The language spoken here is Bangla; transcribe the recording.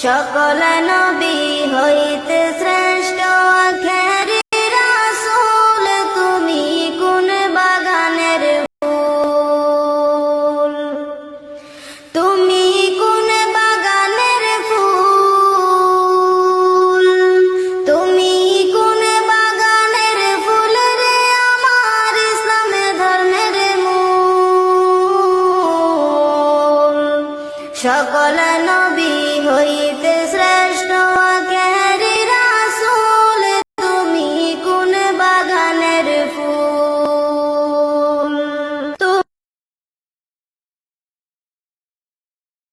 সকল নবী হইতে শ্রেষ্ঠ আখেরি রাসূল, তুমি কোন বাগানের ফুল, তুমি কোন বাগানের ফুল, তুমি কোন বাগানের ফুল রে আমার ইসলামের ধর্মের মূল। সকল নবী হইতে শ্রেষ্ঠ